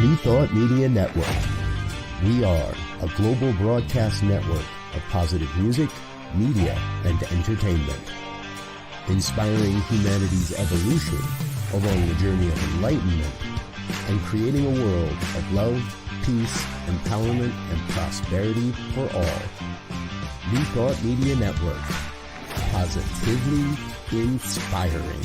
New Thought Media Network. We are a global broadcast network of positive music, media, and entertainment, inspiring humanity's evolution along the journey of enlightenment and creating a world of love, peace, empowerment, and prosperity for all. New Thought Media Network. Positively inspiring.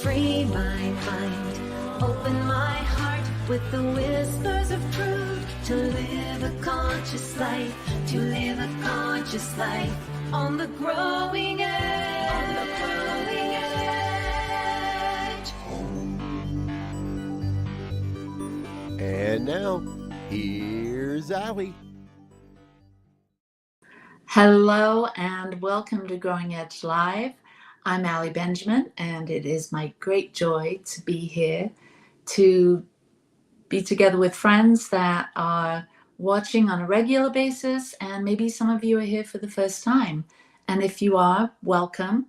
Free my mind, open my heart with the whispers of truth, to live a conscious life, to live a conscious life on the growing edge, on the growing edge. And now, here's Allie. Hello and welcome to Growing Edge Live. I'm Allie Benjamin, and it is my great joy to be here to be together with friends that are watching on a regular basis, and maybe some of you are here for the first time. And if you are, welcome.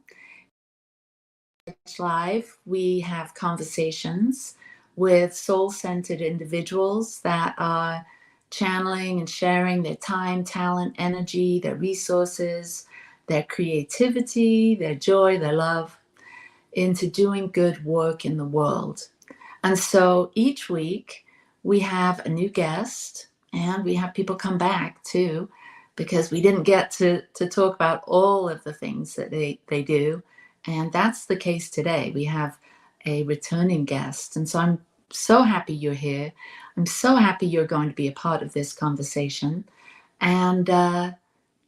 Live, we have conversations with soul-centered individuals that are channeling and sharing their time, talent, energy, their resources, their creativity, their joy, their love into doing good work in the world. And so each week we have a new guest, and we have people come back too, because we didn't get to talk about all of the things that they do. And that's the case today. We have a returning guest. And so I'm so happy you're here. I'm so happy you're going to be a part of this conversation. And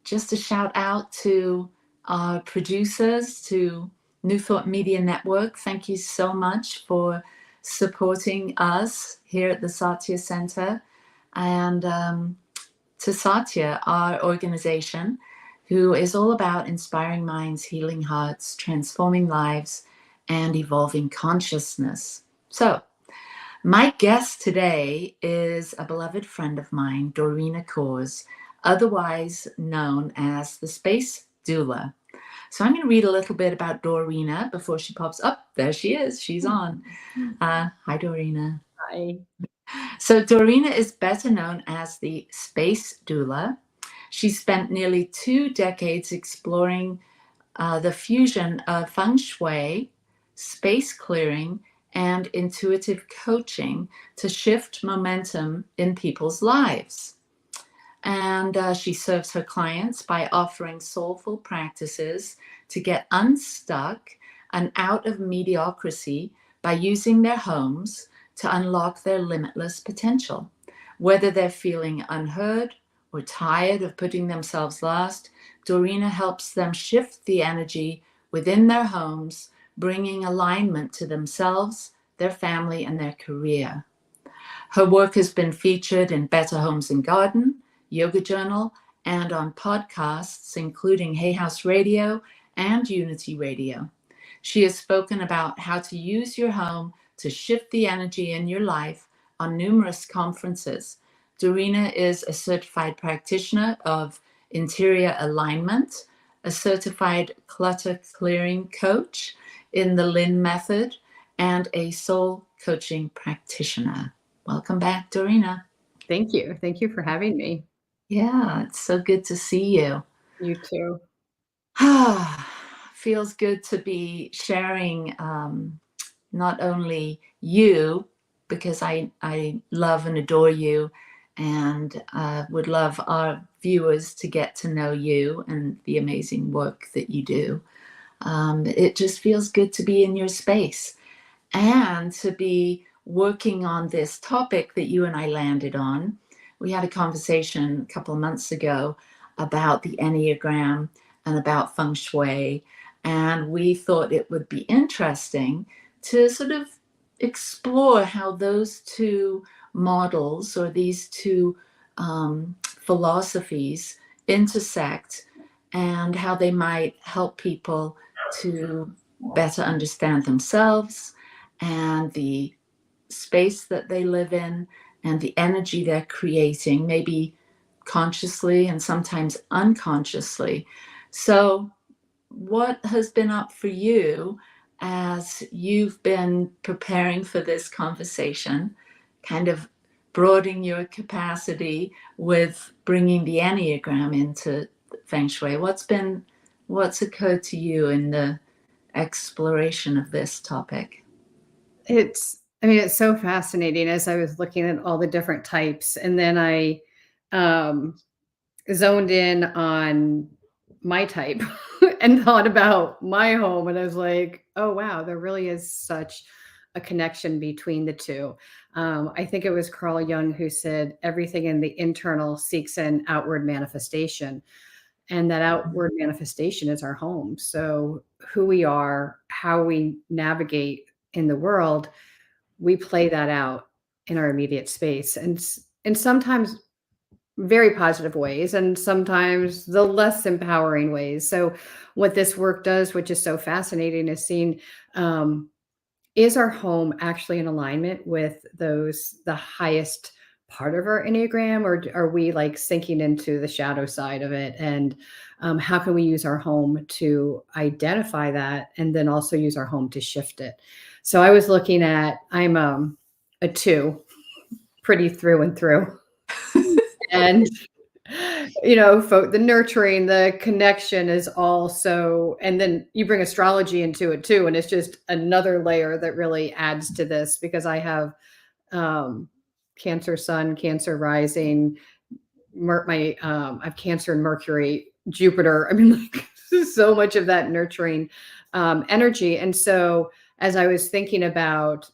just a shout out to our producers, to New Thought Media Network. Thank you so much for supporting us here at the thesatyacenter, and to Satya, our organization, who is all about inspiring minds, healing hearts, transforming lives, and evolving consciousness. So my guest today is a beloved friend of mine, Dorena Kohrs, otherwise known as the Space Doula. So I'm going to read a little bit about Dorena before she pops up. There she is. She's on. Hi, Dorena. Hi. So Dorena is better known as the Space Doula. She spent nearly 2 decades exploring the fusion of feng shui, space clearing, and intuitive coaching to shift momentum in people's lives. And she serves her clients by offering soulful practices to get unstuck and out of mediocrity by using their homes to unlock their limitless potential. Whether they're feeling unheard or tired of putting themselves last, Dorena helps them shift the energy within their homes, bringing alignment to themselves, their family, and their career. Her work has been featured in Better Homes and Garden, Yoga Journal, and on podcasts, including Hay House Radio and Unity Radio. She has spoken about how to use your home to shift the energy in your life on numerous conferences. Dorena is a certified practitioner of interior alignment, a certified clutter clearing coach in the Lynn method, and a soul coaching practitioner. Welcome back, Dorena. Thank you. Thank you for having me. Yeah, it's so good to see you. You too. Feels good to be sharing not only you, because I love and adore you, and would love our viewers to get to know you and the amazing work that you do. It just feels good to be in your space and to be working on this topic that you and I landed on. We had a conversation a couple of months ago about the Enneagram and about feng shui, and we thought it would be interesting to sort of explore how those two models or these two philosophies intersect and how they might help people to better understand themselves and the space that they live in and the energy they're creating, maybe consciously and sometimes unconsciously. So what has been up for you as you've been preparing for this conversation, kind of broadening your capacity with bringing the Enneagram into Feng Shui? What's occurred to you in the exploration of this topic? It's so fascinating as I was looking at all the different types. And then I um, zoned in on my type and thought about my home. And I was like, oh, wow, there really is such a connection between the two. I think it was Carl Jung who said everything in the internal seeks an outward manifestation. And that outward manifestation is our home. So who we are, how we navigate in the world, we play that out in our immediate space. And sometimes very positive ways, and sometimes the less empowering ways. So what this work does, which is so fascinating, is seeing, is our home actually in alignment with the highest part of our Enneagram, or are we like sinking into the shadow side of it? And how can we use our home to identify that, and then also use our home to shift it? So I was looking at, I'm a 2, pretty through and through. And, the nurturing, the connection is also, and then you bring astrology into it too. And it's just another layer that really adds to this, because I have Cancer Sun, Cancer rising, I have Cancer and Mercury, Jupiter. I mean, like, so much of that nurturing energy. And so as I was thinking about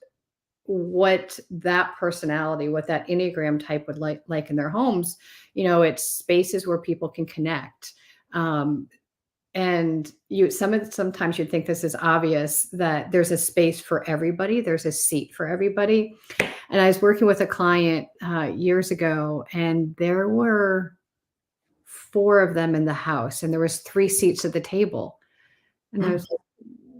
what that personality, what that Enneagram type would like in their homes, it's spaces where people can connect. And sometimes you'd think this is obvious, that there's a space for everybody. There's a seat for everybody. And I was working with a client years ago, and there were 4 of them in the house, and there was 3 seats at the table. And I was like,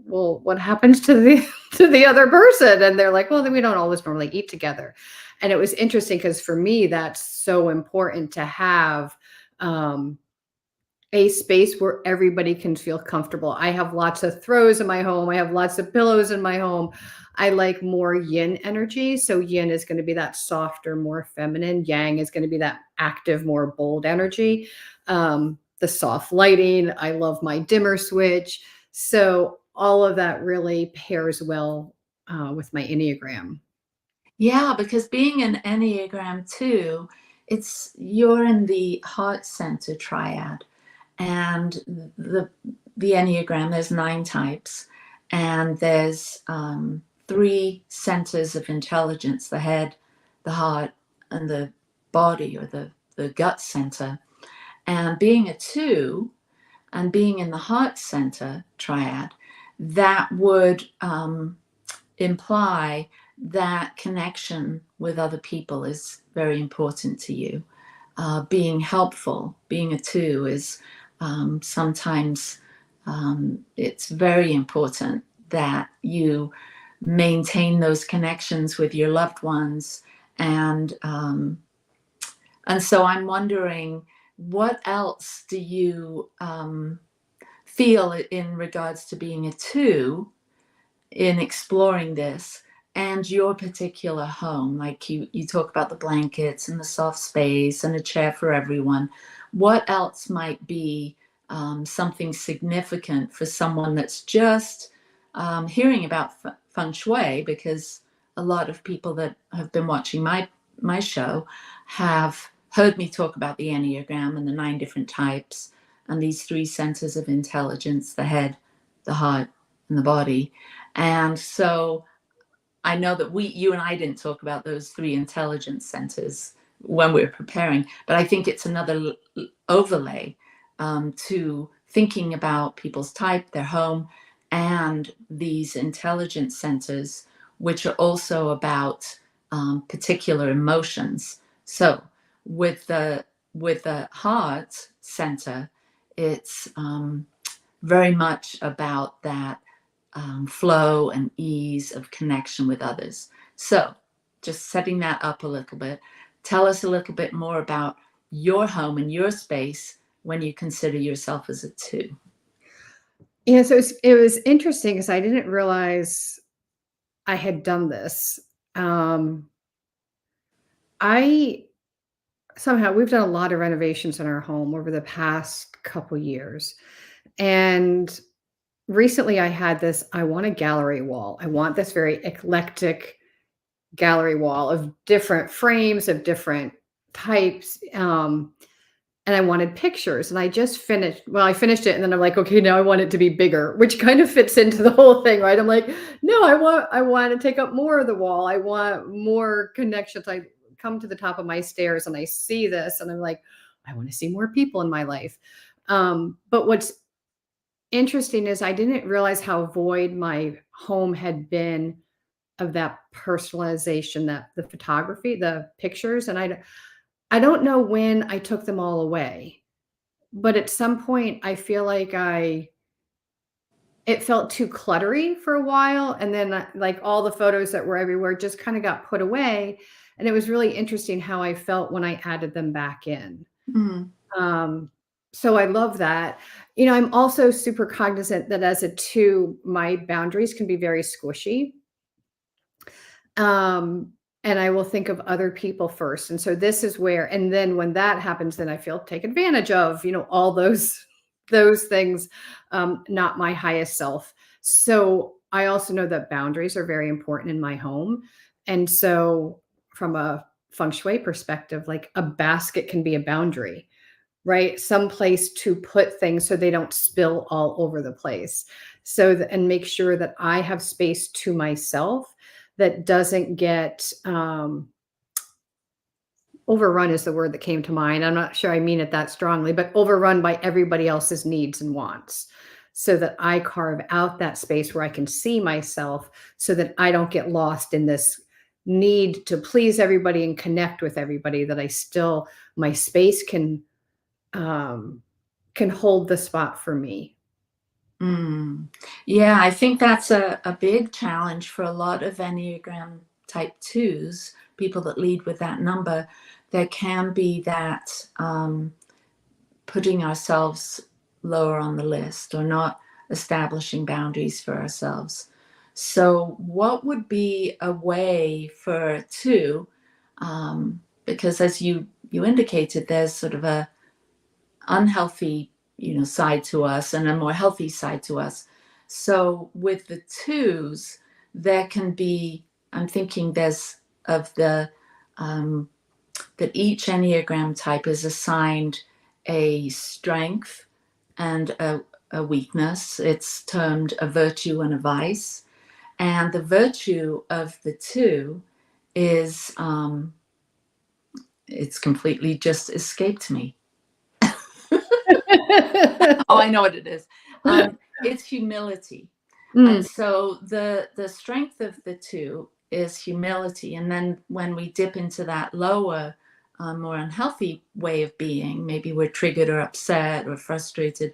well, what happens to the other person? And they're like, well, then we don't always normally eat together. And it was interesting, because for me, that's so important to have a space where everybody can feel comfortable. I have lots of throws in my home. I have lots of pillows in my home. I like more yin energy. So yin is going to be that softer, more feminine. Yang is going to be that active, more bold energy. The soft lighting. I love my dimmer switch. So all of that really pairs well with my Enneagram. Yeah, because being an Enneagram 2, you're in the heart center triad, and the Enneagram, there's 9 types, and there's 3 centers of intelligence: the head, the heart, and the body, or the gut center. And being a 2 and being in the heart center triad, that would imply that connection with other people is very important to you. Being helpful, being a 2 is sometimes it's very important that you maintain those connections with your loved ones. And so I'm wondering, what else do you feel in regards to being a 2 in exploring this, and your particular home? Like you talk about the blankets and the soft space and a chair for everyone. What else might be something significant for someone that's just hearing about Feng Shui? Because a lot of people that have been watching my show have heard me talk about the Enneagram and the 9 different types and these 3 centers of intelligence: the head, the heart, and the body. And so I know that you and I didn't talk about those 3 intelligence centers when we were preparing, but I think it's another overlay to thinking about people's type, their home, and these intelligence centers, which are also about particular emotions. So with the heart center, it's very much about that flow and ease of connection with others. So just setting that up a little bit, tell us a little bit more about your home and your space when you consider yourself as a 2. Yeah, so it was interesting because I didn't realize I had done this. Um, I somehow we've done a lot of renovations in our home over the past couple years. And recently I had this, I want a gallery wall. I want this very eclectic gallery wall of different frames of different types. And I wanted pictures, and I just finished well, I finished it, and then I'm like, "Okay, now I want it to be bigger," which kind of fits into the whole thing, right? I'm like, "No, I want to take up more of the wall. I want more connections." I come to the top of my stairs and I see this, and I'm like, "I want to see more people in my life." But what's interesting is I didn't realize how void my home had been of that personalization, that the photography, the pictures, and I don't know when I took them all away, but at some point I feel like it felt too cluttery for a while, and then, like, all the photos that were everywhere just kinda got put away, and it was really interesting how I felt when I added them back in. Mm. Um, so I love that. I'm also super cognizant that as a 2, my boundaries can be very squishy. And I will think of other people first. And so this is where, and then when that happens, then I feel take advantage of, all those things, not my highest self. So I also know that boundaries are very important in my home. And so from a feng shui perspective, like a basket can be a boundary, right? Some place to put things so they don't spill all over the place. So, and make sure that I have space to myself that doesn't get overrun is the word that came to mind. I'm not sure I mean it that strongly, but overrun by everybody else's needs and wants, so that I carve out that space where I can see myself, so that I don't get lost in this need to please everybody and connect with everybody, that I still, my space can hold the spot for me. Mm. Yeah, I think that's a big challenge for a lot of Enneagram type twos, people that lead with that number. There can be that putting ourselves lower on the list or not establishing boundaries for ourselves. So, what would be a way for a two? Because as you indicated, there's sort of a unhealthy side to us and a more healthy side to us. So with the twos, there can be, I'm thinking there's of the that each Enneagram type is assigned a strength and a weakness. It's termed a virtue and a vice. And the virtue of the two is it's completely just escaped me. Oh, I know what it is. It's humility. And so the strength of the two is humility. And then when we dip into that lower, more unhealthy way of being, maybe we're triggered or upset or frustrated,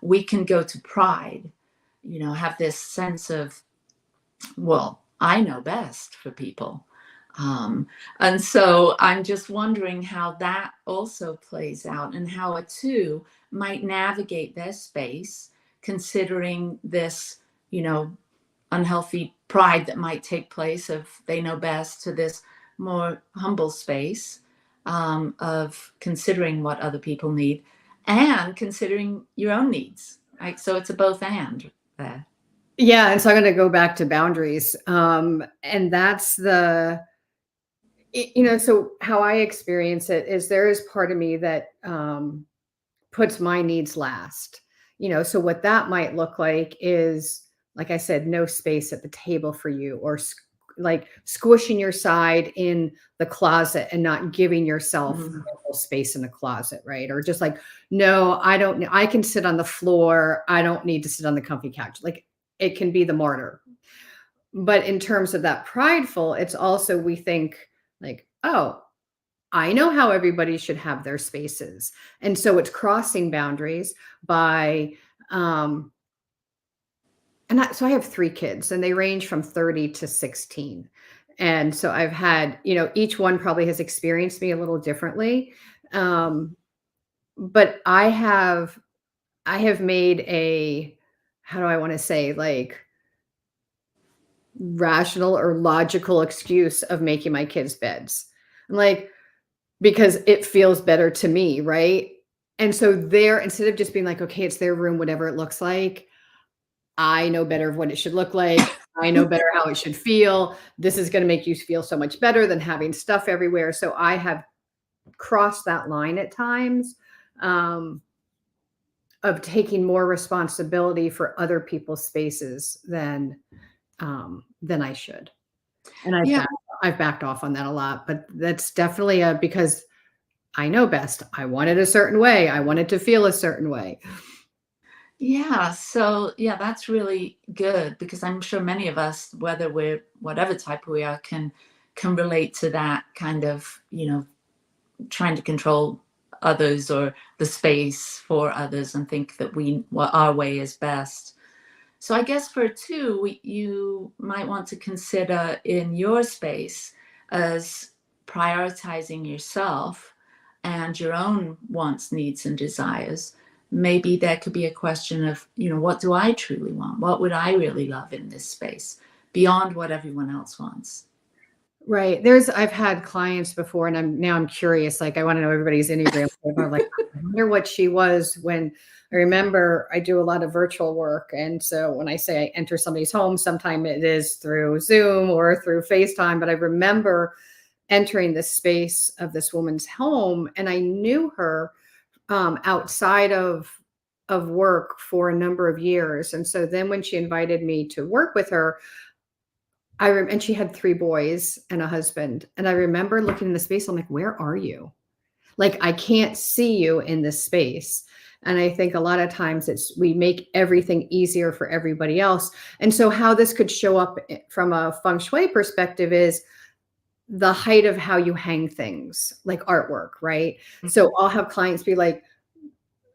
we can go to pride, have this sense of, well, I know best for people. And so I'm just wondering how that also plays out, and how a two might navigate their space, considering this, unhealthy pride that might take place of they know best, to this more humble space of considering what other people need and considering your own needs. Right? So it's a both and there. Yeah, and so I'm going to go back to boundaries. And that's so how I experience it is there is part of me that puts my needs last. So what that might look like is, like I said, no space at the table for you, or like squishing your side in the closet and not giving yourself mental space in the closet, right? Or just like, no, I can sit on the floor. I don't need to sit on the comfy couch. Like, it can be the martyr. But in terms of that prideful, it's also, we think like, oh, I know how everybody should have their spaces. And so it's crossing boundaries by, so I have 3 kids, and they range from 30 to 16. And so I've had, each one probably has experienced me a little differently. But I have made how do I want to say, like, rational or logical excuse of making my kids' beds. I'm like, because it feels better to me, right? And so there, instead of just being like, okay, it's their room, whatever it looks like, I know better of what it should look like. I know better how it should feel. This is going to make you feel so much better than having stuff everywhere. So I have crossed that line at times, of taking more responsibility for other people's spaces than I should. And Yeah. I've backed off on that a lot, but that's definitely because I know best. I want it a certain way. I want it to feel a certain way. Yeah. So yeah, that's really good because I'm sure many of us, whether we're whatever type we are, can relate to that kind of, trying to control others or the space for others and think that our way is best. So I guess for two, you might want to consider in your space as prioritizing yourself and your own wants, needs, and desires. Maybe there could be a question of, what do I truly want? What would I really love in this space beyond what everyone else wants? Right. I've had clients before and I'm curious, like I want to know everybody's Enneagram. I'm like, I wonder what she was when I remember I do a lot of virtual work. And so when I say I enter somebody's home, sometimes it is through Zoom or through FaceTime, but I remember entering the space of this woman's home and I knew her outside of work for a number of years. And so then when she invited me to work with her, and she had 3 boys and a husband. And I remember looking in the space. I'm like, where are you? Like, I can't see you in this space. And I think a lot of times we make everything easier for everybody else. And so how this could show up from a feng shui perspective is the height of how you hang things, like artwork, right? Mm-hmm. So I'll have clients be like,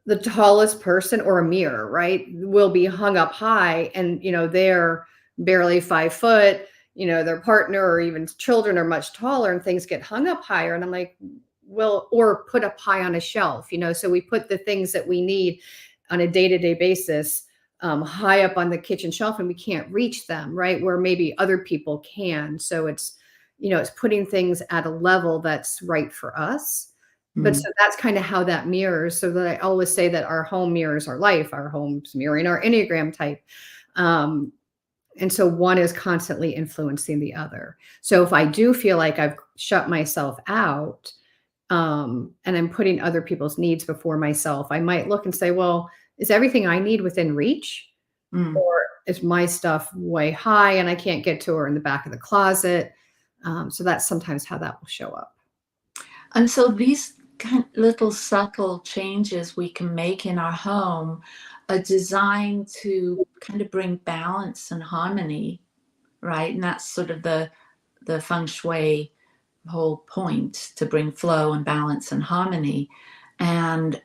the tallest person or a mirror, right, will be hung up high. And, they're barely 5 foot, their partner or even children are much taller and things get hung up higher. And I'm like, well, or put up high on a shelf, so we put the things that we need on a day-to-day basis high up on the kitchen shelf and we can't reach them, right? Where maybe other people can. So it's, it's putting things at a level that's right for us. But so that's kind of how that mirrors. So that I always say that our home mirrors our life, our home's mirroring our Enneagram type. And so one is constantly influencing the other. So if I do feel like I've shut myself out and I'm putting other people's needs before myself, I might look and say, well, is everything I need within reach? Or is my stuff way high and I can't get to her in the back of the closet? So that's sometimes how that will show up. And so these kind of little subtle changes we can make in our home are designed to kind of bring balance and harmony, right? And that's sort of the feng shui whole point, to bring flow and balance and harmony. And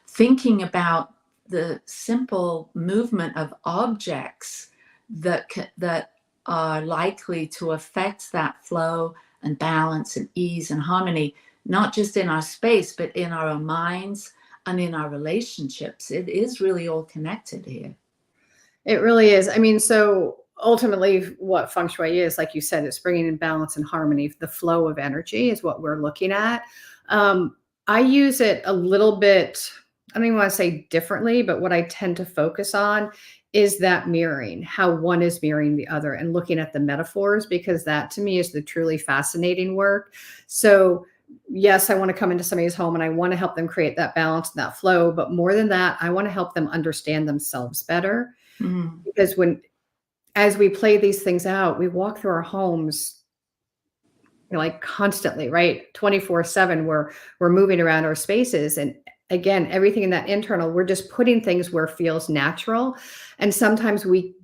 thinking about the simple movement of objects that are likely to affect that flow and balance and ease and harmony, not just in our space, but in our own minds and in our relationships. It is really all connected here. It really is. I mean, so ultimately what feng shui is, like you said, it's bringing in balance and harmony. The flow of energy is what we're looking at. I use it a little bit, I don't even want to say differently, but what I tend to focus on is that mirroring, how one is mirroring the other and looking at the metaphors, because that to me is the truly fascinating work. So yes, I want to come into somebody's home and I want to help them create that balance and that flow. But more than that, I want to help them understand themselves better. Because as we play these things out, we walk through our homes like constantly, right? 24/7, we're moving around our spaces. And again, everything in that internal, we're just putting things where it feels natural. And sometimes we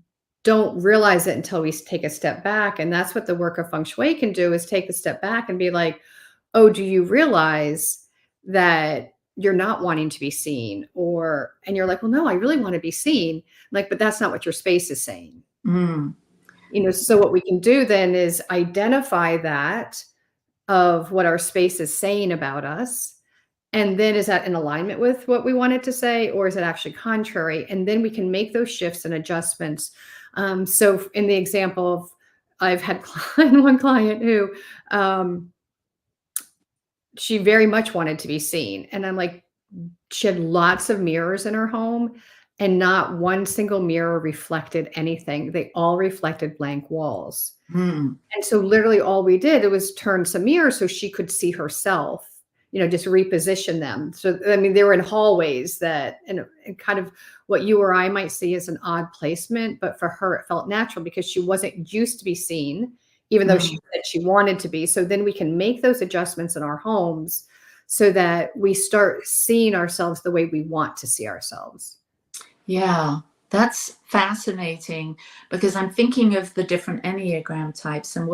don't realize it until we take a step back. And that's what the work of feng shui can do, is take a step back and be like, oh, do you realize that you're not wanting to be seen? And you're like, well, no, I really want to be seen. Like, but that's not what your space is saying. So what we can do then is identify that of what our space is saying about us And then is that in alignment with what we wanted to say, or is it actually contrary? And then we can make those shifts and adjustments. So in the example of, I've had one client who she very much wanted to be seen. And I'm like, she had lots of mirrors in her home and not one single mirror reflected anything. They all reflected blank walls. Mm. And so literally all we did was turn some mirrors so she could see herself, just reposition them. So, I mean, they were in hallways that, and kind of what you or I might see as an odd placement, but for her, it felt natural because she wasn't used to be seen, even though she said she wanted to be. So then we can make those adjustments in our homes so that we start seeing ourselves the way we want to see ourselves. Yeah, that's fascinating because I'm thinking of the different Enneagram types, and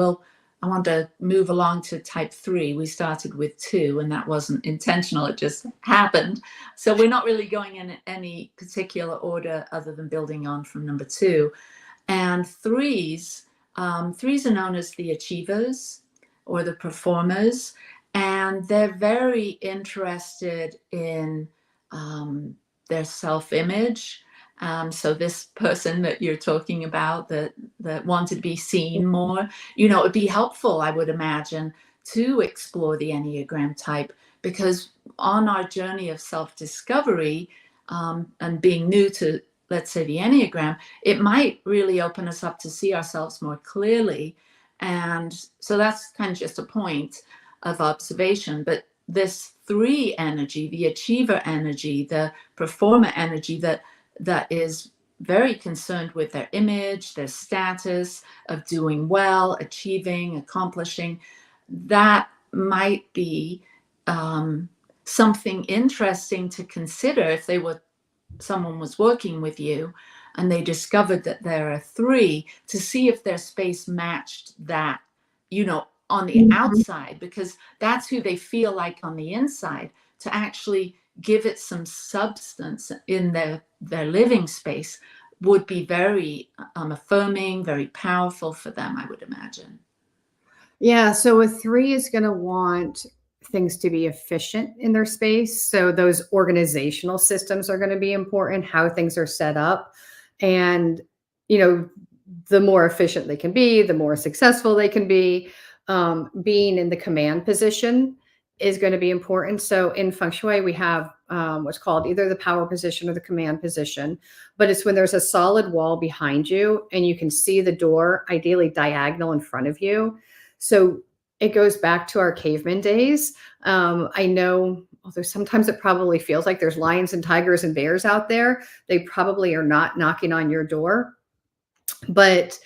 I want to move along to type 3. We started with 2, and that wasn't intentional. It just happened. So we're not really going in any particular order other than building on from number 2. And threes are known as the achievers or the performers, and they're very interested in their self-image. So this person that you're talking about that wanted to be seen more, it would be helpful, I would imagine, to explore the Enneagram type, because on our journey of self-discovery and being new to, let's say, the Enneagram, it might really open us up to see ourselves more clearly. And so that's kind of just a point of observation. But this 3 energy, the achiever energy, the performer energy, that is very concerned with their image, their status of doing well, achieving, accomplishing, that might be something interesting to consider if someone was working with you and they discovered that they're a 3, to see if their space matched that, on the outside, because that's who they feel like on the inside, to actually give it some substance in their living space would be very affirming, very powerful for them, I would imagine. Yeah. So a 3 is going to want things to be efficient in their space. So those organizational systems are going to be important, how things are set up. And, the more efficient they can be, the more successful they can be. Being in the command position is going to be important. So in Feng Shui, we have what's called either the power position or the command position, but it's when there's a solid wall behind you and you can see the door, ideally diagonal in front of you. So it goes back to our caveman days. I know, although sometimes it probably feels like there's lions and tigers and bears out there, they probably are not knocking on your door. But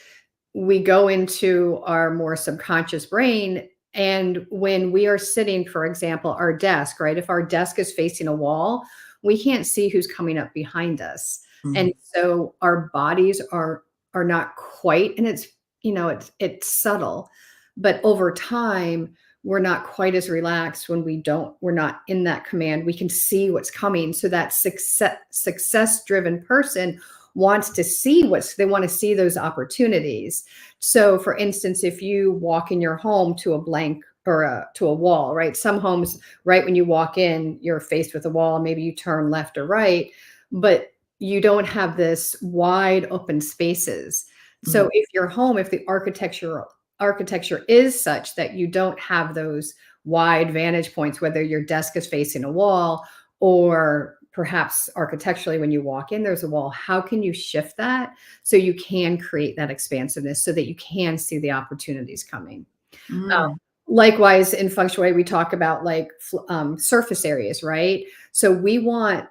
we go into our more subconscious brain. And when we are sitting, for example, our desk, right? If our desk is facing a wall, we can't see who's coming up behind us. Mm-hmm. And so our bodies are not quite, and it's subtle, but over time, we're not quite as relaxed when we're not in that command. We can see what's coming. So that success-driven person wants to see they want to see those opportunities. So for instance, if you walk in your home to a blank or to a wall, right? Some homes, right when you walk in, you're faced with a wall, maybe you turn left or right, but you don't have this wide open spaces. Mm-hmm. So if your home, if the architecture is such that you don't have those wide vantage points, whether your desk is facing a wall or perhaps architecturally, when you walk in, there's a wall. How can you shift that so you can create that expansiveness so that you can see the opportunities coming? Likewise, in Feng Shui, we talk about like surface areas, right? So we want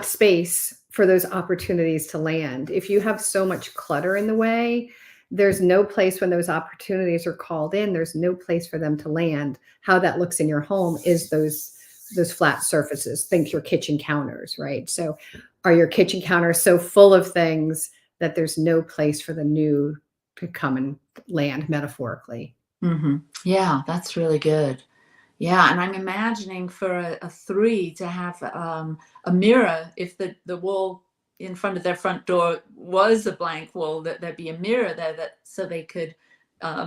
space for those opportunities to land. If you have so much clutter in the way, there's no place when those opportunities are called in, there's no place for them to land. How that looks in your home is those flat surfaces. Think your kitchen counters, right? So are your kitchen counters so full of things that there's no place for the new to come and land, metaphorically? Mm-hmm. Yeah, that's really good. Yeah, and I'm imagining for a 3 to have a mirror. If the wall in front of their front door was a blank wall, that there'd be a mirror there, so they could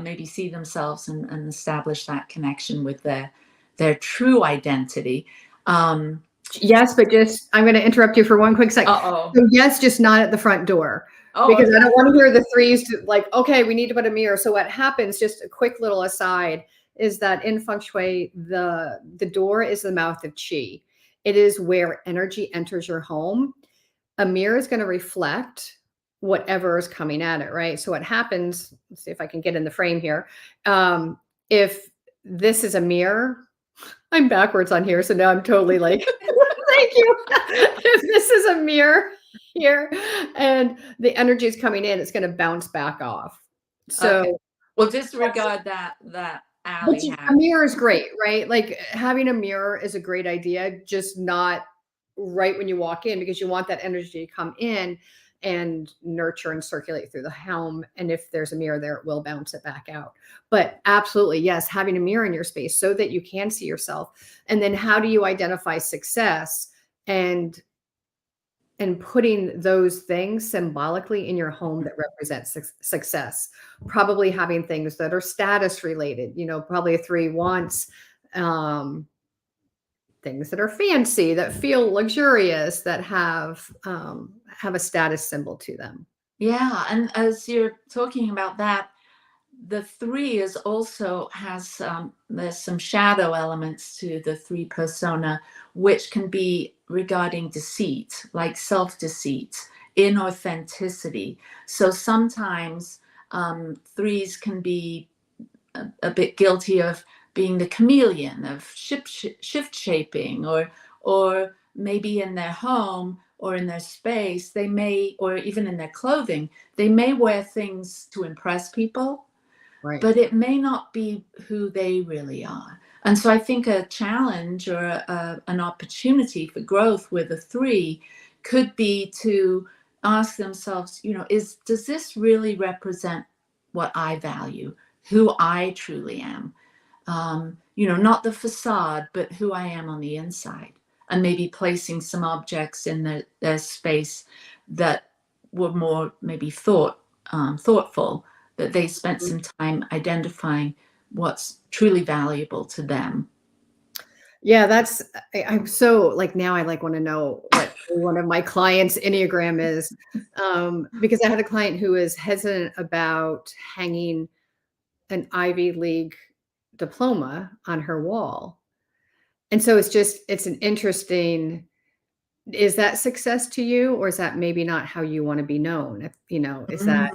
maybe see themselves and establish that connection with their their true identity. Yes, but just, I'm going to interrupt you for one quick second. Uh-oh. So yes, just not at the front door. Oh, because okay. I don't want to hear the threes to like, okay, we need to put a mirror. So what happens, just a quick little aside, is that in feng shui, the door is the mouth of qi. It is where energy enters your home. A mirror is going to reflect whatever is coming at it, right? So what happens, let's see if I can get in the frame here. If this is a mirror, I'm backwards on here, so now I'm totally like, thank you. If this is a mirror here and the energy is coming in, it's going to bounce back off. So, okay. Well, disregard that alley a mirror is great, right? Like having a mirror is a great idea, just not right when you walk in, because you want that energy to come in and nurture and circulate through the home. And if there's a mirror there, it will bounce it back out. But absolutely, yes, having a mirror in your space so that you can see yourself. And then how do you identify success and putting those things symbolically in your home that represent success? Probably having things that are status related, you know, probably a 3 wants, things that are fancy, that feel luxurious, that have a status symbol to them. Yeah, and as you're talking about that, the 3 is also has there's some shadow elements to the 3 persona, which can be regarding deceit, like self-deceit, inauthenticity. So sometimes 3s can be a bit guilty of being the chameleon, of shift shaping, or maybe in their home or in their space, they may, or even in their clothing, they may wear things to impress people, Right. but it may not be who they really are. And so I think a challenge or an opportunity for growth with a 3 could be to ask themselves, you know, does this really represent what I value, who I truly am? You know, not the facade, but who I am on the inside. And maybe placing some objects in their space that were more maybe thoughtful, that they spent some time identifying what's truly valuable to them. Yeah, I'm so like, now I like want to know what one of my clients' Enneagram is, because I had a client who was hesitant about hanging an Ivy League diploma on her wall. And so it's an interesting, is that success to you, or is that maybe not how you want to be known? If, you know, does that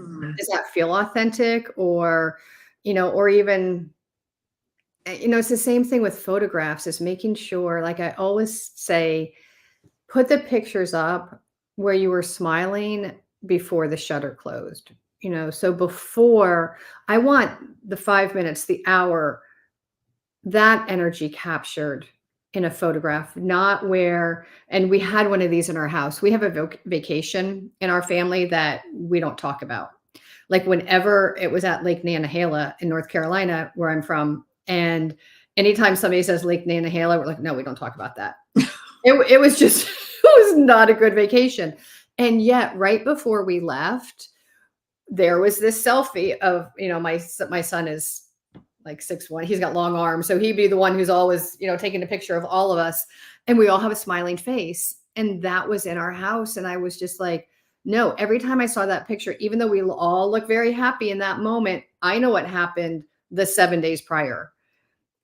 feel authentic, or, you know, or even, you know, it's the same thing with photographs, is making sure, like I always say, put the pictures up where you were smiling before the shutter closed. You know, so before, I want the 5 minutes, the hour, that energy captured in a photograph, not where, and we had one of these in our house. We have a vacation in our family that we don't talk about. Like whenever it was at Lake Nantahala in North Carolina, where I'm from, and anytime somebody says Lake Nantahala, we're like, no, we don't talk about that. It was just, it was not a good vacation. And yet right before we left, there was this selfie of, you know, my son is like 6'1". He's got long arms. So he'd be the one who's always, you know, taking a picture of all of us. And we all have a smiling face. And that was in our house. And I was just like, no, every time I saw that picture, even though we all look very happy in that moment, I know what happened the 7 days prior.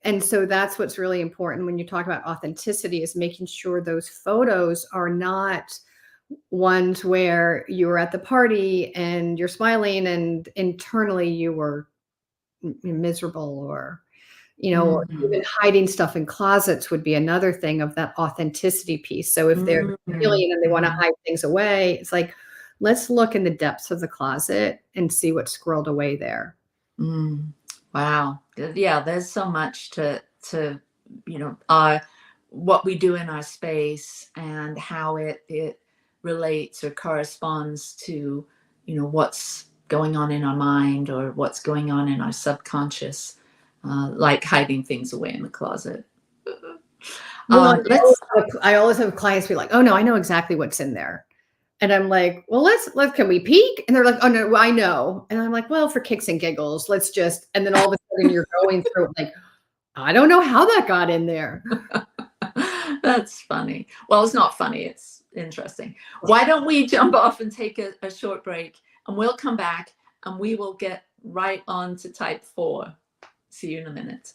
And so that's what's really important when you talk about authenticity, is making sure those photos are not ones where you were at the party and you're smiling and internally you were miserable, or, you know, or even hiding stuff in closets would be another thing of that authenticity piece. So if they're feeling and they want to hide things away, it's like, let's look in the depths of the closet and see what's squirreled away there. Wow. Yeah, there's so much to you know, what we do in our space and how it relates or corresponds to, you know, what's going on in our mind or what's going on in our subconscious, like hiding things away in the closet. Well, I always have clients be like, oh no, I know exactly what's in there. And I'm like, well, let's can we peek? And they're like, oh no, I know. And I'm like, well, for kicks and giggles, let's just, and then all of a sudden you're going through like, I don't know how that got in there. That's funny. Well, it's not funny. It's interesting. Why don't we jump off and take a short break, and we'll come back and we will get right on to type 4. See you in a minute.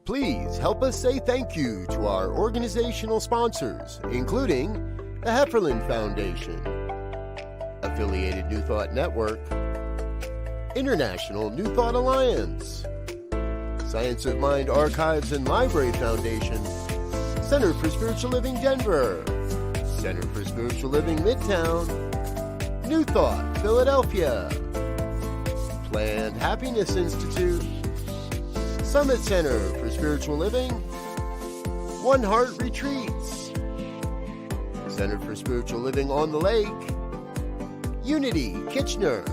Please help us say thank you to our organizational sponsors, including the Hefferland Foundation, Affiliated New Thought Network, International New Thought Alliance, Science of Mind Archives and Library Foundation, Center for Spiritual Living Denver, Center for Spiritual Living Midtown, New Thought Philadelphia, Planned Happiness Institute, Summit Center for Spiritual Living, One Heart Retreats, Center for Spiritual Living on the Lake, Unity Kitchener,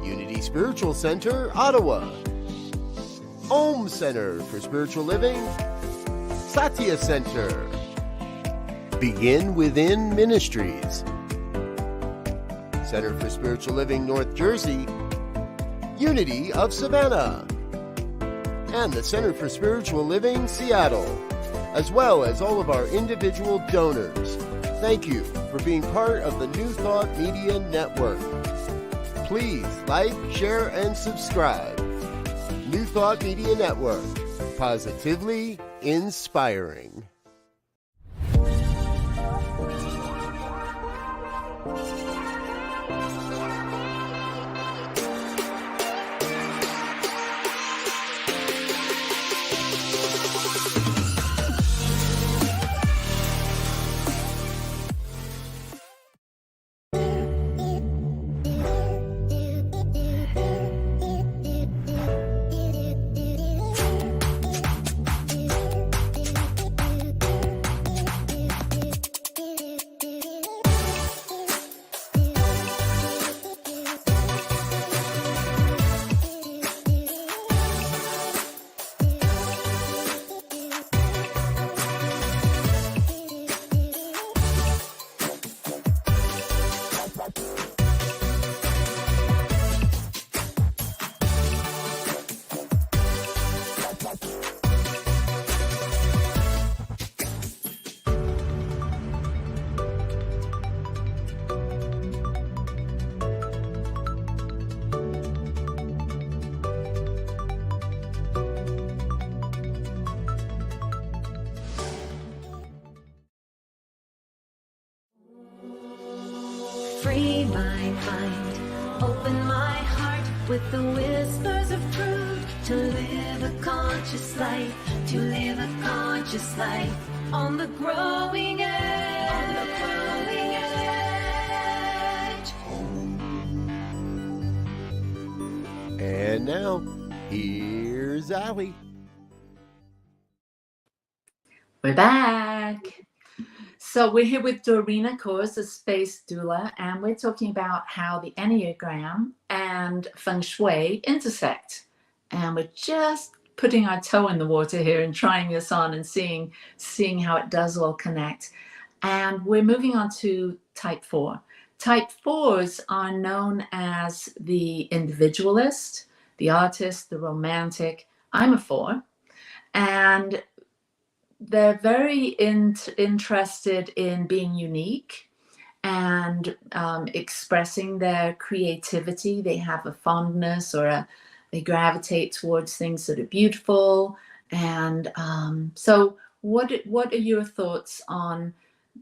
Unity Spiritual Center Ottawa, Om Center for Spiritual Living, thesatyacenter, Begin Within Ministries, Center for Spiritual Living North Jersey, Unity of Savannah, and the Center for Spiritual Living Seattle, as well as all of our individual donors. Thank you for being part of the New Thought Media Network. Please like, share, and subscribe. New Thought Media Network, positively inspiring. Free my mind, open my heart with the whispers of truth. To live a conscious life, to live a conscious life on the growing edge. On the growing edge. And now, here's Allie. We're back. So we're here with Dorena Kohrs, a space doula, and we're talking about how the Enneagram and Feng Shui intersect. And we're just putting our toe in the water here and trying this on and seeing how it does all connect. And we're moving on to type 4. Type 4s are known as the individualist, the artist, the romantic. I'm a 4. And they're very interested in being unique and expressing their creativity. They have a fondness or they gravitate towards things that are beautiful. And so what are your thoughts on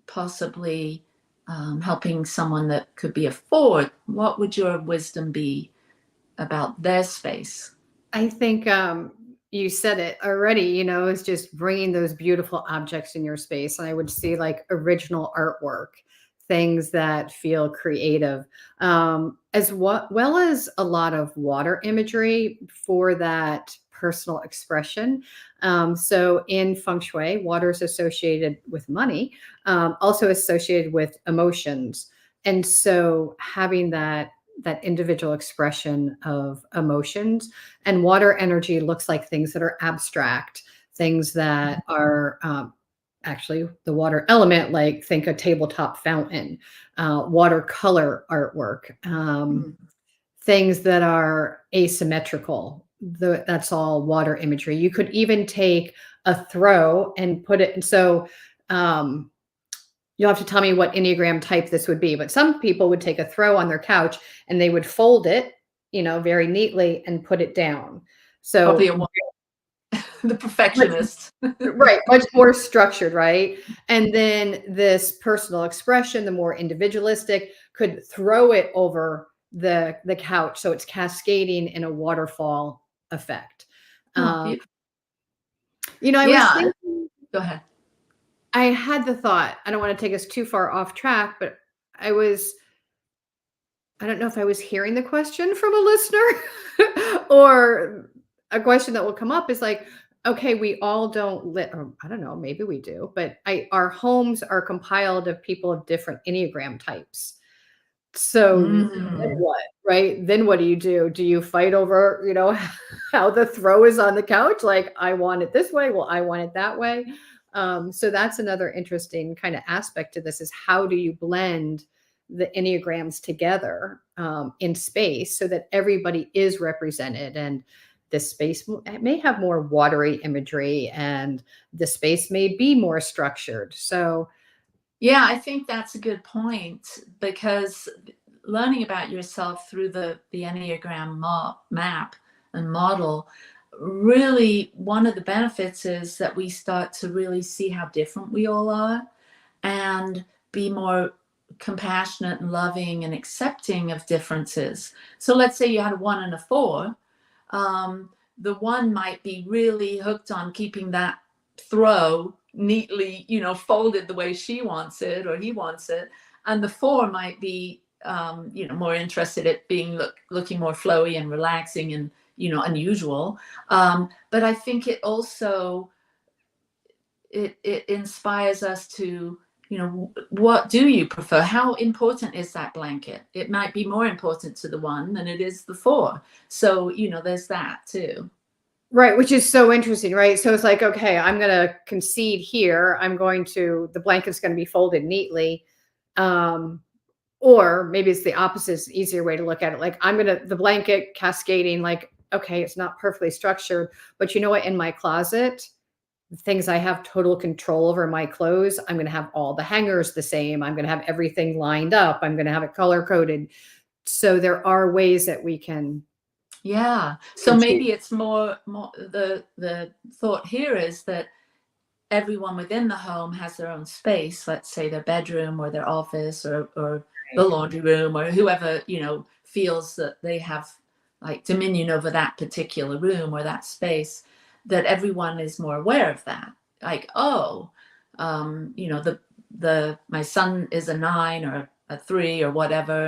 possibly helping someone that could be a 4? What would your wisdom be about their space? I think you said it already, it's just bringing those beautiful objects in your space. And I would see like original artwork, things that feel creative, as well as a lot of water imagery for that personal expression. So in Feng Shui, water is associated with money, also associated with emotions. And so having that individual expression of emotions, and water energy looks like things that are abstract, things that are actually the water element, like think a tabletop fountain, watercolor artwork, things that are asymmetrical, that's all water imagery. You could even take a throw and put it. And so you'll have to tell me what Enneagram type this would be. But some people would take a throw on their couch and they would fold it, very neatly and put it down. So Probably the perfectionist. right, much more structured, right? And then this personal expression, the more individualistic, could throw it over the couch, so it's cascading in a waterfall effect. Oh, I was thinking, go ahead. I had the thought, I don't want to take us too far off track, but I don't know if I was hearing the question from a listener or a question that will come up is like, okay, we all don't live, or I don't know, maybe we do, but our homes are compiled of people of different Enneagram types. So then what, right? Then what do? Do you fight over, how the throw is on the couch? Like, I want it this way. Well, I want it that way. So that's another interesting kind of aspect to this is how do you blend the Enneagrams together in space so that everybody is represented, and the space may have more watery imagery and the space may be more structured. So yeah, I think that's a good point, because learning about yourself through the Enneagram map and model, really one of the benefits is that we start to really see how different we all are and be more compassionate and loving and accepting of differences. So let's say you had a 1 and a 4. The 1 might be really hooked on keeping that throw neatly, folded the way she wants it or he wants it. And the 4 might be, more interested in being looking more flowy and relaxing and, unusual. But I think it also, it inspires us to, what do you prefer? How important is that blanket? It might be more important to the 1 than it is the 4. So, there's that too. Right, which is so interesting, right? So it's like, okay, I'm going to concede here. The blanket's going to be folded neatly. Or maybe it's the opposite, it's an easier way to look at it. Like the blanket cascading, like, okay, it's not perfectly structured, but you know what? In my closet, the things I have total control over my clothes, I'm going to have all the hangers the same. I'm going to have everything lined up. I'm going to have it color coded. So there are ways that we can. Yeah. So maybe it's more the thought here is that everyone within the home has their own space, let's say their bedroom or their office or the laundry room or whoever, feels that they have like dominion over that particular room or that space, that everyone is more aware of that. Like, my son is a 9 or a 3 or whatever.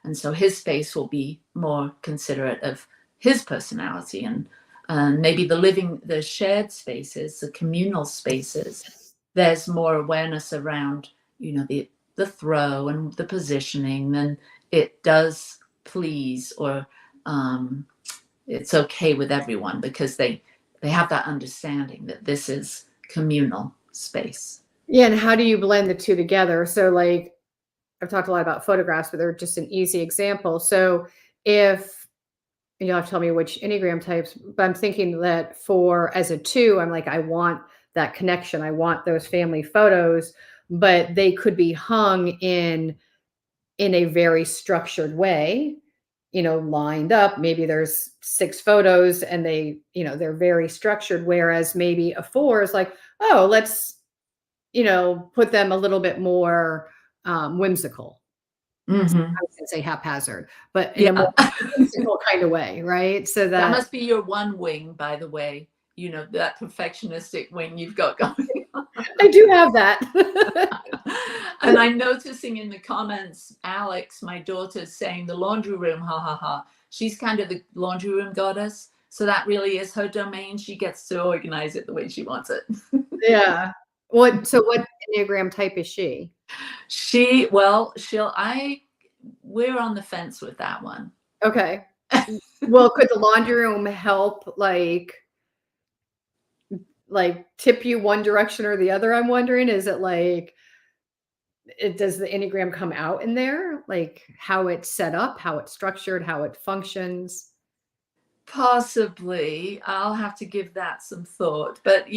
And so his space will be more considerate of his personality, and maybe the shared spaces, the communal spaces, there's more awareness around, the throw and the positioning, then it does please or it's okay with everyone because they have that understanding that this is communal space. Yeah, and how do you blend the two together? So like I've talked a lot about photographs, but they're just an easy example. So if you'll have to tell me which Enneagram types, but I'm thinking that as a 2, I'm like, I want that connection. I want those family photos, but they could be hung in a very structured way, lined up. Maybe there's 6 photos and they're very structured. Whereas maybe a 4 is like, oh, let's, put them a little bit more whimsical. Mm-hmm. I was going to say haphazard, but in a more whimsical kind of way, right? So that must be your 1 wing, by the way. That perfectionistic wing you've got going on. I do have that. And I'm noticing in the comments, Alex, my daughter's saying the laundry room, ha ha ha. She's kind of the laundry room goddess. So that really is her domain. She gets to organize it the way she wants it. Yeah. What Enneagram type is she? We're on the fence with that one. Okay. Well, could the laundry room help like tip you one direction or the other? I'm wondering, is it like, does the Enneagram come out in there? Like how it's set up, how it's structured, how it functions? Possibly. I'll have to give that some thought. But,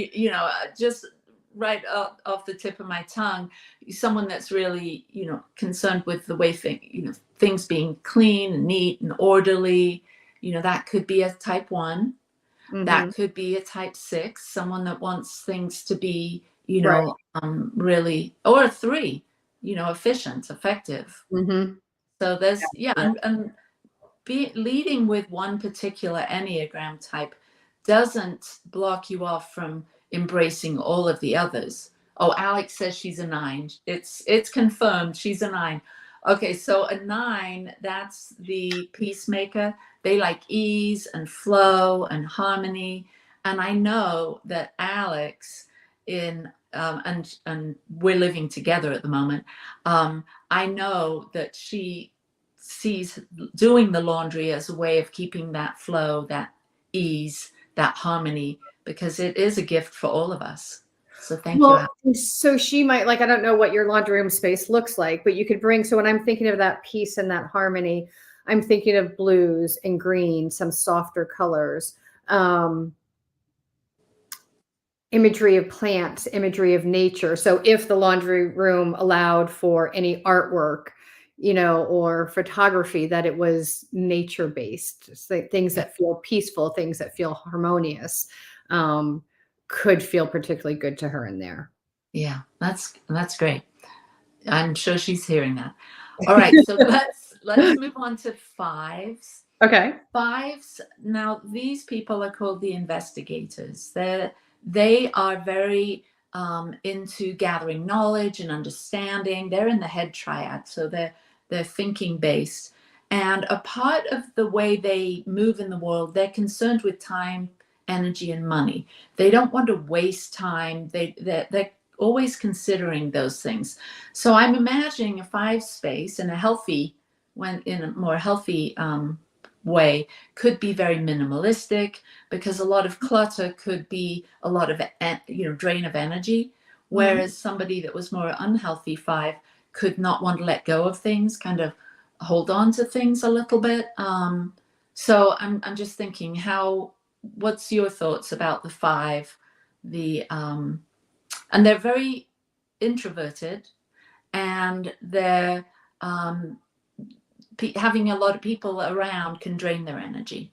just right off the tip of my tongue, someone that's really, concerned with the way things being clean and neat and orderly, that could be a type 1. That could be a type 6, someone that wants things to be, Right. really, or a 3, efficient, effective. Mm-hmm. So there's, yeah, Yeah. and leading with one particular Enneagram type doesn't block you off from embracing all of the others. Oh, Alex says she's a 9. It's confirmed she's a 9. Okay, so a 9, that's the peacemaker. They like ease and flow and harmony. And I know that Alex and we're living together at the moment. I know that she sees doing the laundry as a way of keeping that flow, that ease, that harmony, because it is a gift for all of us. So thank you, Alex. So she might, like, I don't know what your laundry room space looks like, but you could bring, so when I'm thinking of that peace and that harmony, I'm thinking of blues and green, some softer colors, imagery of plants, imagery of nature. So if the laundry room allowed for any artwork, or photography, that it was nature based, so things that feel peaceful, things that feel harmonious, could feel particularly good to her in there. Yeah, that's great. I'm sure she's hearing that. All right, so let's move on to 5s. Okay. 5s. Now, these people are called the investigators. They are very into gathering knowledge and understanding. They're in the head triad, so they're thinking based. And a part of the way they move in the world, they're concerned with time, energy, and money. They don't want to waste time. They're always considering those things. So I'm imagining a 5 space in a more healthy way could be very minimalistic, because a lot of clutter could be a lot of drain of energy, whereas somebody that was more unhealthy 5 could not want to let go of things, kind of hold on to things a little bit. So I'm just thinking, what's your thoughts about the 5? And they're very introverted, and they're having a lot of people around can drain their energy.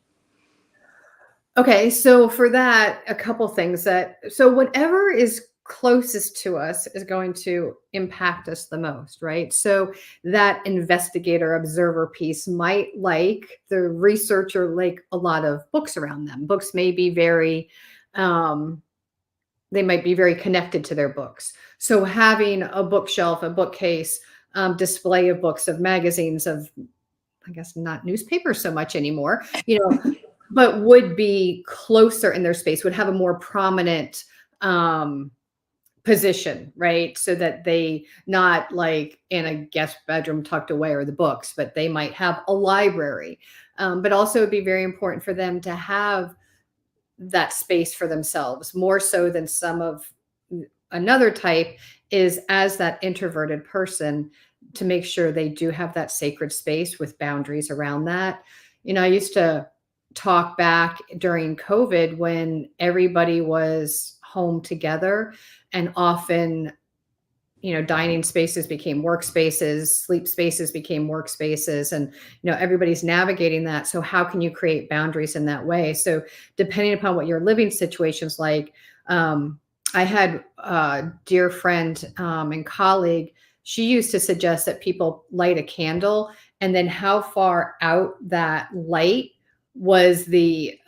Okay, so for that, a couple things so whatever is closest to us is going to impact us the most, right? So that investigator observer piece might like the researcher, like a lot of books around them. Books may be very, they might be very connected to their books. So having a bookshelf, a bookcase, display of books, of magazines, of, I guess not newspapers so much anymore, but would be closer in their space, would have a more prominent position, right? So that they not like in a guest bedroom tucked away or the books, but they might have a library. But also it'd be very important for them to have that space for themselves, more so than another type is, as that introverted person, to make sure they do have that sacred space with boundaries around that. I used to talk back during COVID when everybody was home together, and often, dining spaces became workspaces, sleep spaces became workspaces, and, everybody's navigating that. So how can you create boundaries in that way? So depending upon what your living situation's like, I had a dear friend and colleague, she used to suggest that people light a candle, and then how far out that light was the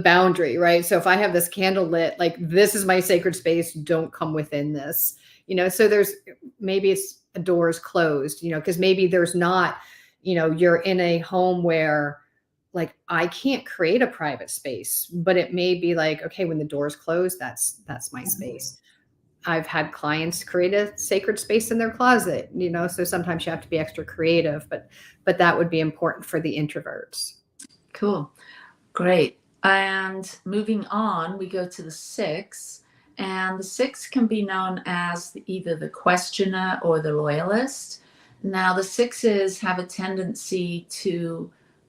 boundary, right? So if I have this candle lit, like, this is my sacred space, don't come within this, so maybe it's a door's closed, because maybe there's not, you're in a home where, like, I can't create a private space, but it may be like, okay, when the door's closed, that's my space. I've had clients create a sacred space in their closet, so sometimes you have to be extra creative, but that would be important for the introverts. Cool. Great. And moving on, we go to the 6, and the 6 can be known as either the questioner or the loyalist. Now, the 6s have a tendency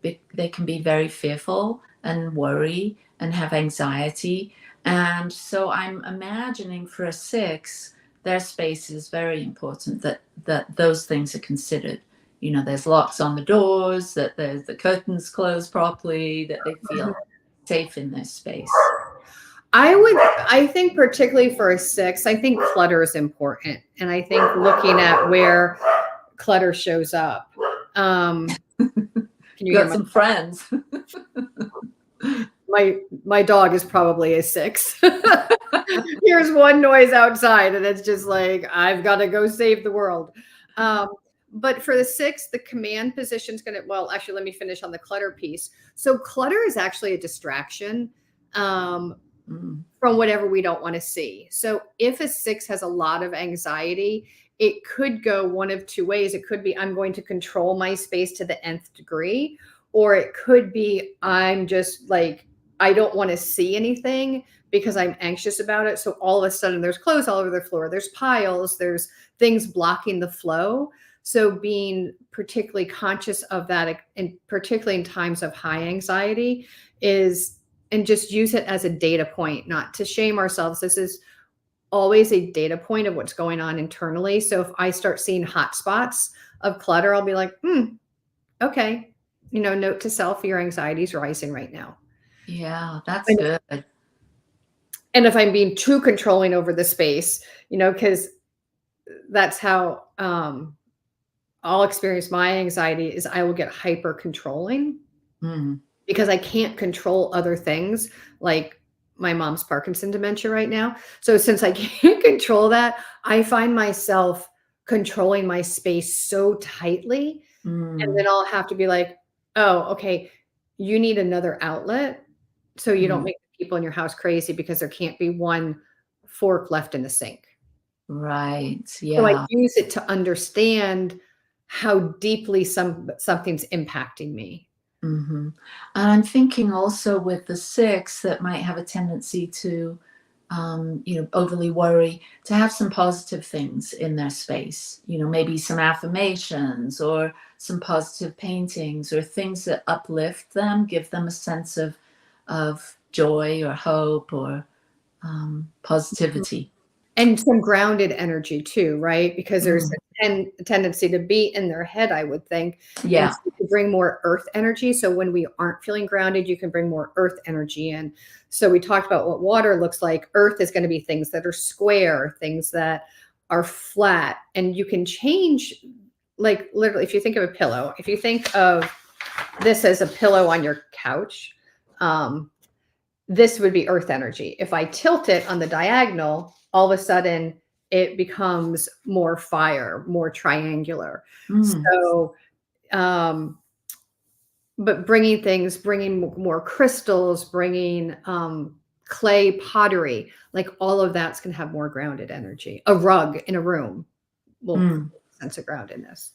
they can be very fearful. and worry and have anxiety. And so I'm imagining for a 6, their space is very important, that those things are considered. You know, there's locks on the doors, that there's the curtains closed properly, that they feel safe in their space. I think particularly for a 6, I think clutter is important. And I think looking at where clutter shows up. Can you got some friends. My dog is probably a 6. Here's one noise outside and it's just like, I've got to go save the world. But for the 6, the command position is going to, well, actually, let me finish on the clutter piece. So clutter is actually a distraction from whatever we don't want to see. So if a 6 has a lot of anxiety, it could go one of two ways. It could be, I'm going to control my space to the nth degree, or it could be, I'm just like, I don't want to see anything because I'm anxious about it. So all of a sudden there's clothes all over the floor. There's piles, there's things blocking the flow. So being particularly conscious of that, and particularly in times of high anxiety, is, and just use it as a data point, not to shame ourselves. This is always a data point of what's going on internally. So if I start seeing hot spots of clutter, I'll be like, okay, you know, note to self, your anxiety is rising right now. Yeah, that's good. And if I'm being too controlling over the space, you know, because that's how I'll experience my anxiety, is I will get hyper controlling because I can't control other things, like my mom's Parkinson's dementia right now. So since I can't control that, I find myself controlling my space so tightly. And then I'll have to be like, oh, okay, you need another outlet so you don't make the people in your house crazy because there can't be one fork left in the sink. Right. Yeah. So I use it to understand how deeply something's impacting me. And I'm thinking also with the 6 that might have a tendency to, you know, overly worry, to have some positive things in their space, you know, maybe some affirmations or some positive paintings or things that uplift them, give them a sense of joy or hope or positivity. And some grounded energy too, right? Because there's a tendency to be in their head, I would think. Yeah. And to bring more earth energy. So when we aren't feeling grounded, you can bring more earth energy in. So we talked about what water looks like. Earth is going to be things that are square, things that are flat. And you can change, like literally, if you think of a pillow, if you think of this as a pillow on your couch, this would be earth energy. If I tilt it on the diagonal, all of a sudden it becomes more fire, more triangular. So, but bringing more crystals, bringing clay pottery, like all of that's going to have more grounded energy. A rug in a room will sense of groundedness.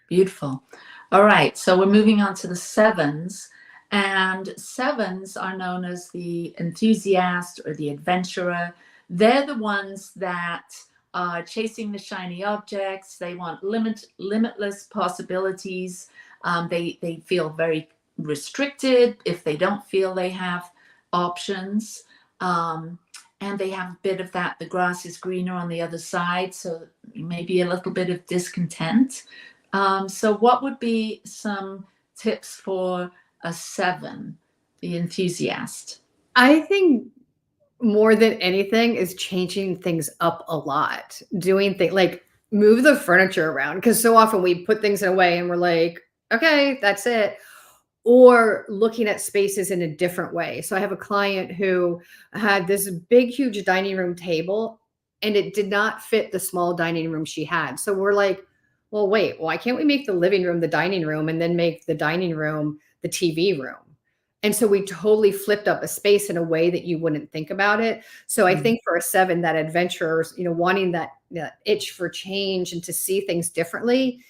Beautiful. All right. So we're moving on to the 7s. And 7s are known as the enthusiast or the adventurer. They're the ones that are chasing the shiny objects. They want limitless possibilities. They feel very restricted if they don't feel they have options. And they have a bit of that, the grass is greener on the other side. So maybe a little bit of discontent. So what would be some tips for a 7, the enthusiast? I think more than anything is changing things up a lot, doing things like move the furniture around, because so often we put things in a way and we're like, okay, that's it. Or looking at spaces in a different way. So I have a client who had this big, huge dining room table and it did not fit the small dining room she had. So we're like, well, wait, why can't we make the living room the dining room and then make the dining room the TV room? And so we totally flipped up a space in a way that you wouldn't think about it. So I think for a 7, that adventurers, you know, wanting that itch for change and to see things differently,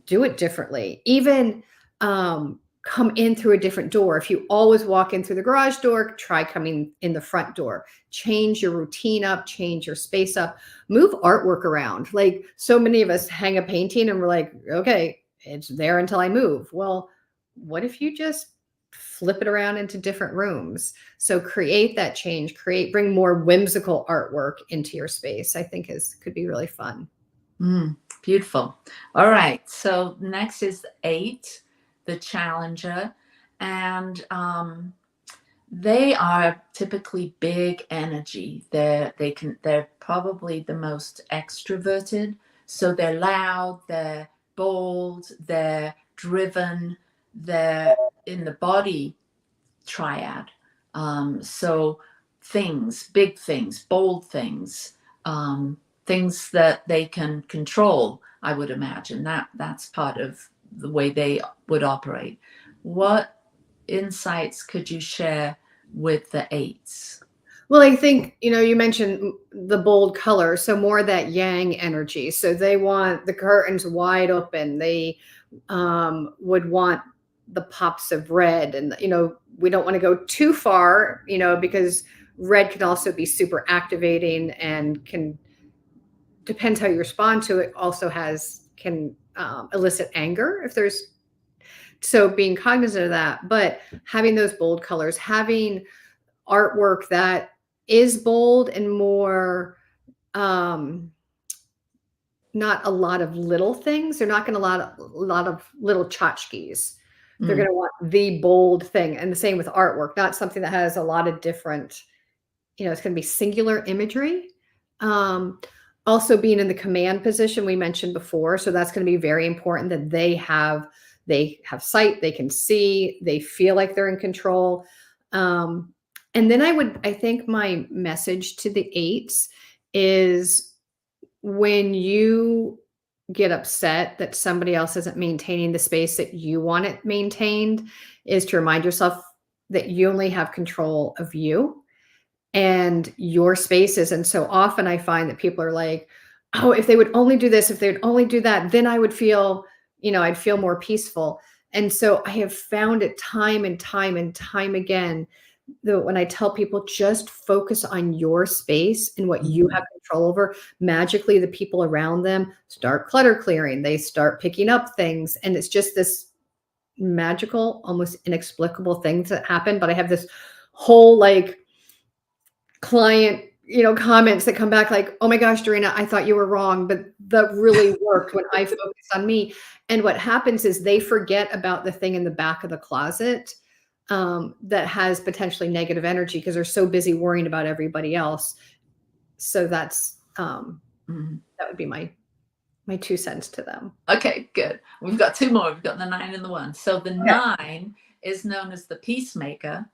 do it differently. Even come in through a different door. If you always walk in through the garage door, try coming in the front door. Change your routine up, change your space up, move artwork around. Like so many of us hang a painting and we're like, okay, it's there until I move. Well, what if you just flip it around into different rooms. So create that change, bring more whimsical artwork into your space. I think could be really fun. Beautiful. All right. So next is 8, the challenger. And they are typically big energy. They're probably the most extroverted. So they're loud, they're bold, they're driven, they're in the body triad. So things, big things, bold things, things that they can control, I would imagine. That's part of the way they would operate. What insights could you share with the 8s? Well, I think, you mentioned the bold color, so more that yang energy. So they want the curtains wide open. They would want the pops of red, and we don't want to go too far, because red can also be super activating and depends how you respond to it, also can elicit anger if there's, so being cognizant of that. But having those bold colors, having artwork that is bold and more, not a lot of little things. They're not going to a lot of little tchotchkes. They're going to want the bold thing. And the same with artwork, not something that has a lot of different, it's going to be singular imagery. Also being in the command position we mentioned before. So that's going to be very important that they have sight, they can see, they feel like they're in control. And then I think my message to the 8s is, when you get upset that somebody else isn't maintaining the space that you want it maintained, is to remind yourself that you only have control of you and your spaces. And so often I find that people are like, oh, if they would only do this, if they would only do that, then I would feel, I'd feel more peaceful. And so I have found it time and time and time again, that when I tell people just focus on your space and what you have control over, magically the people around them start clutter clearing. They start picking up things. And it's just this magical, almost inexplicable things that happen. But I have this whole client, comments that come back like, oh my gosh, Dorena, I thought you were wrong, but that really worked when I focused on me. And what happens is they forget about the thing in the back of the closet that has potentially negative energy because they're so busy worrying about everybody else. So that's that would be my 2 cents to them. Okay, good. We've got 2 more. We've got the 9 and the 1. So the 9 is known as the peacemaker.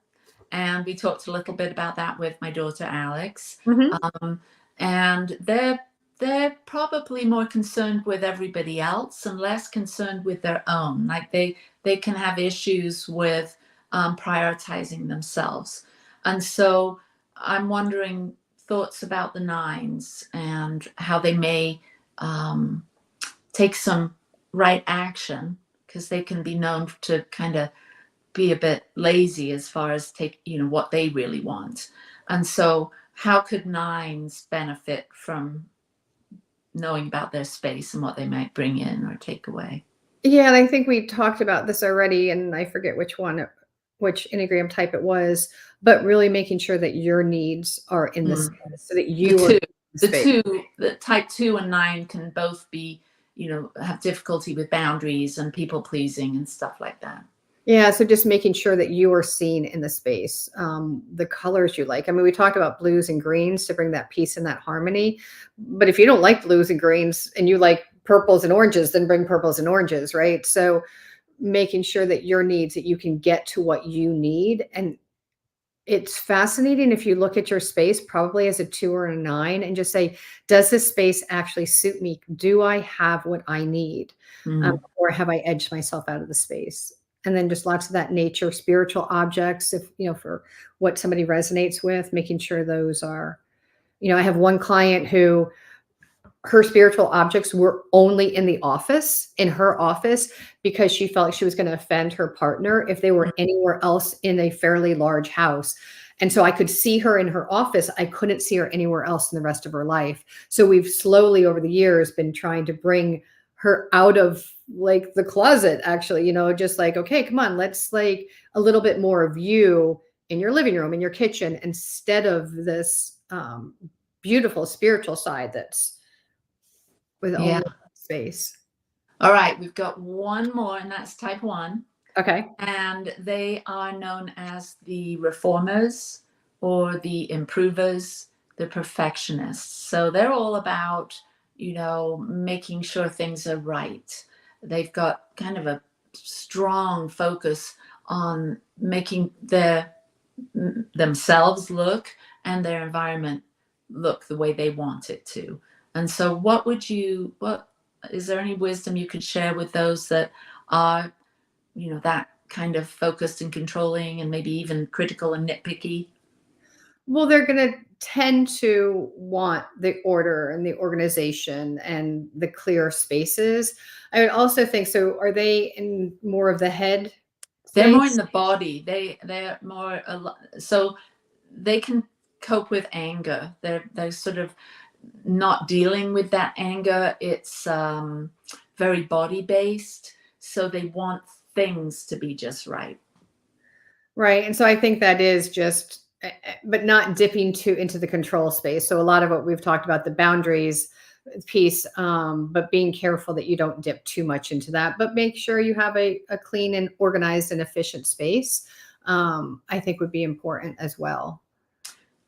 And we talked a little bit about that with my daughter, Alex. And they're probably more concerned with everybody else and less concerned with their own. Like they can have issues with prioritizing themselves. And so I'm wondering thoughts about the 9s and how they may take some right action, because they can be known to kind of be a bit lazy as far as what they really want. And so how could 9s benefit from knowing about their space and what they might bring in or take away? Yeah, and I think we talked about this already, and I forget which Enneagram type it was, but really making sure that your needs are in the space, so that you the type 2 and 9 can both be, have difficulty with boundaries and people pleasing and stuff like that. Yeah, so just making sure that you are seen in the space, the colors you like. I mean, we talked about blues and greens to bring that peace and that harmony. But if you don't like blues and greens and you like purples and oranges, then bring purples and oranges, right? So making sure that your needs, that you can get to what you need. And it's fascinating if you look at your space, probably as a 2 or a 9, and just say, does this space actually suit me? Do I have what I need? Or have I edged myself out of the space? And then just lots of that nature, spiritual objects, if, for what somebody resonates with, making sure those are, I have one client who her spiritual objects were only in her office, because she felt like she was going to offend her partner if they were anywhere else in a fairly large house. And so I could see her in her office. I couldn't see her anywhere else in the rest of her life. So we've slowly over the years been trying to bring her out of like the closet, actually, just like, okay, come on, let's like a little bit more of you in your living room, in your kitchen, instead of this beautiful spiritual side that's with Yeah. only space. All right, we've got one more, and that's type 1. Okay. And they are known as the reformers or the improvers, the perfectionists. So they're all about, making sure things are right. They've got kind of a strong focus on making themselves look and their environment look the way they want it to. And so what is there any wisdom you could share with those that are, that kind of focused and controlling and maybe even critical and nitpicky? Well, they're going to tend to want the order and the organization and the clear spaces. I would also think, so are they in more of the head They're more in space? the body. They're more, so they can cope with anger. They're sort of not dealing with that anger. It's very body based. So they want things to be just right. Right. And so I think that is just, but not dipping into the control space. So a lot of what we've talked about, the boundaries piece, but being careful that you don't dip too much into that, but make sure you have a clean and organized and efficient space, I think would be important as well.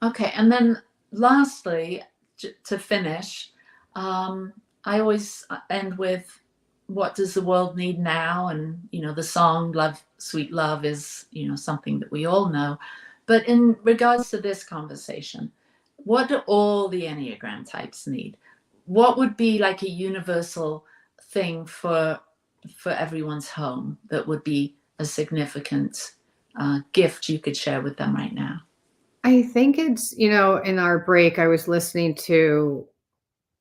Okay. And then lastly, to finish, I always end with, what does the world need now? And, the song Love, Sweet Love is, something that we all know. But in regards to this conversation, what do all the Enneagram types need? What would be like a universal thing for everyone's home that would be a significant gift you could share with them right now? I think it's, in our break, I was listening to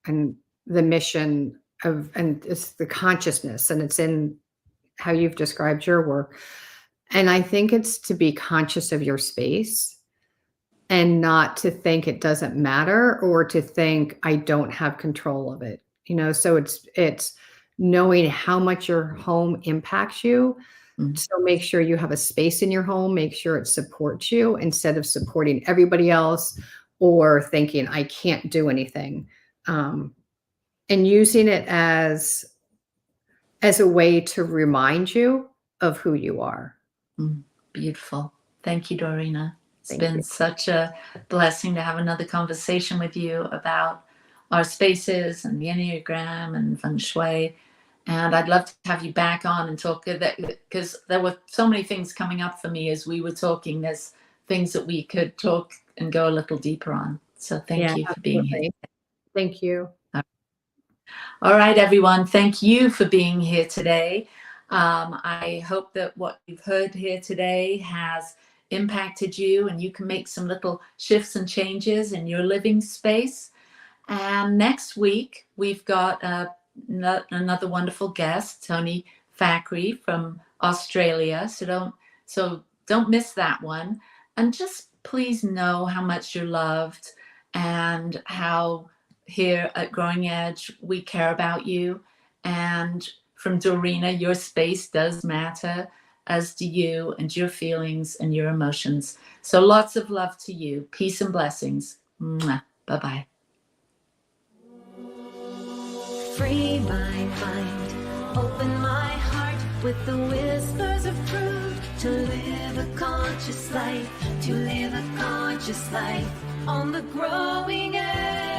the mission of, and it's the consciousness, and it's in how you've described your work. And I think it's to be conscious of your space and not to think it doesn't matter or to think I don't have control of it. So it's knowing how much your home impacts you. Mm-hmm. So make sure you have a space in your home, make sure it supports you instead of supporting everybody else or thinking I can't do anything. And using it as a way to remind you of who you are. Beautiful. Thank you, Dorena. It's been such a blessing to have another conversation with you about our spaces and the Enneagram and Feng Shui. And I'd love to have you back on and talk, because there were so many things coming up for me as we were talking. There's things that we could talk and go a little deeper on. So thank you for being here. Thank you. All right, everyone. Thank you for being here today. I hope that what you've heard here today has impacted you and you can make some little shifts and changes in your living space. And next week, we've got another wonderful guest, Tony Thackeray from Australia. So don't miss that one. And just please know how much you're loved and how here at Growing Edge, we care about you. And from Dorena, your space does matter, as do you and your feelings and your emotions. So lots of love to you. Peace and blessings. Mwah. Bye-bye. Free my mind, open my heart with the whispers of truth. To live a conscious life, to live a conscious life on the growing edge.